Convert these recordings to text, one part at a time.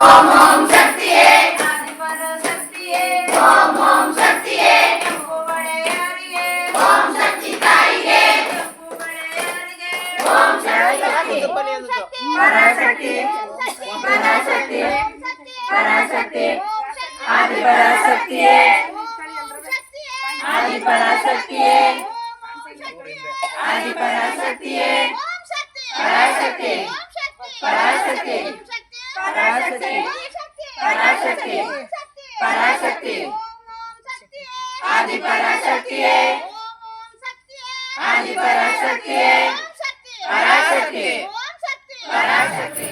ಓಂ ಓಂ ಶಕ್ತಿಯೇ ಆದಿಪರ ಶಕ್ತಿಯೇ ಓಂ ಓಂ ಶಕ್ತಿಯೇ ಕೆಂಪು ಬಳೆಯರಿಗೆ ಓಂ ಶಕ್ತಿ ತಾಯಿಗೆ ಕೆಂಪು ಬಳೆಯರಿಗೆ ಓಂ ಶಕ್ತಿ ಪರಾಶಕ್ತಿ ಪರಾಶಕ್ತಿ ಪರಾಶಕ್ತಿ ಆದಿಪರ ಶಕ್ತಿಯೇ ಆದಿಪರ ಶಕ್ತಿಯೇ ಆದಿಪರ ಶಕ್ತಿಯೇ ಪರಾಶಕ್ತಿ ಪರಾಶಕ್ತಿ ಪರಾಶಕ್ತಿ ಪರಾಶಕ್ತಿ ಪರಾಶಕ್ತಿ ಆದಿಪರ ಶಕ್ತಿಯೇ ಆದಿಪರ ಶಕ್ತಿಯೇ ಪರಾಶಕ್ತಿ ಪರಾಶಕ್ತಿ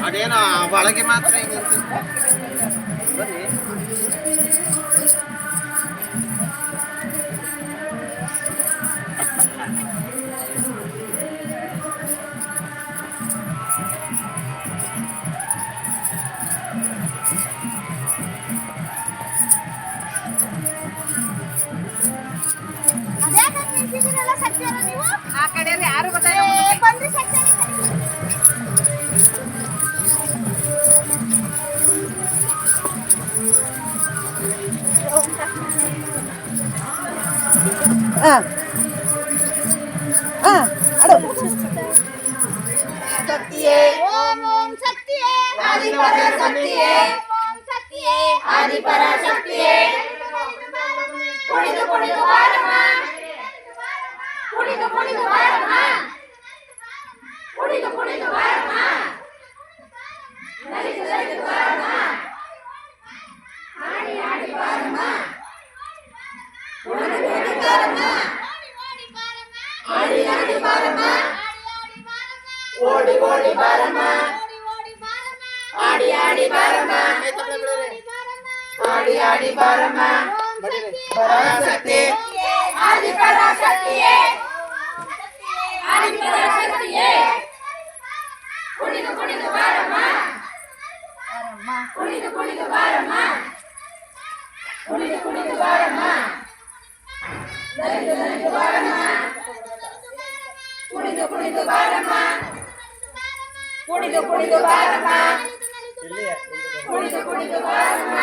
ಅದೇನೋ ಒಳಗೆ ಮಾತ್ರ ಬನ್ನಿ. ಆ ಕಡೆ ಯಾರು ಬಂದ್ರಿ ಶಕ್ತಿಯೇ ಓಂ ಓಂ ಶಕ್ತಿಯೇ ಆದಿಪರ ಶಕ್ತಿಯೇ ಓಂ ಶಕ್ತಿಯೇ ಆದಿಪರ ಶಕ್ತಿಯೇ ಕುಣಿದು ಕುಣಿದು ಬಾರಮ್ಮ ಕುಣಿದು ಕುಣಿದು ಬಾರಮ್ಮ ಕುಣಿದು ಕುಣಿದು ಬಾರಮ್ಮ ನಲಿದು ನಲಿದು ಬಾರಮ್ಮ ಆಡಿ ಆಡಿ ಬಾರಮ್ಮ ಕುಣಿದು ಕುಣಿದು ಬಾರಮ್ಮ ಆಡಿ ಆಡಿ ಬಾರಮ್ಮ ಓಡಿ ಓಡಿ ಬಾರಮ್ಮ ಆಡಿ ಆಡಿ ಬಾರಮ್ಮ ಆಡಿ ಆಡಿ ಬಾರಮ್ಮ ಪರಾಶಕ್ತಿ ಆದಿಪರ ಶಕ್ತಿಯೇ ಆದಿಪರ ಶಕ್ತಿಯೇ ಕುಣಿದು ಕುಣಿದು ಬಾರಮ್ಮ ಕುಣಿದು ಕುಣಿದು ಬಾರಮ್ಮ ಕುಣಿದು ಕುಣಿದು ಬಾರಮ್ಮ ನಲಿದು ನಲಿದು ಬಾರಮ್ಮ ಕುಣಿದು ಕುಣಿದು ಬಾರಮ್ಮ ಕುಣಿದು ಕುಣಿದು ಬಾರಮ್ಮ ಕುಣಿದು ಕುಣಿದು ಬಾರಮ್ಮ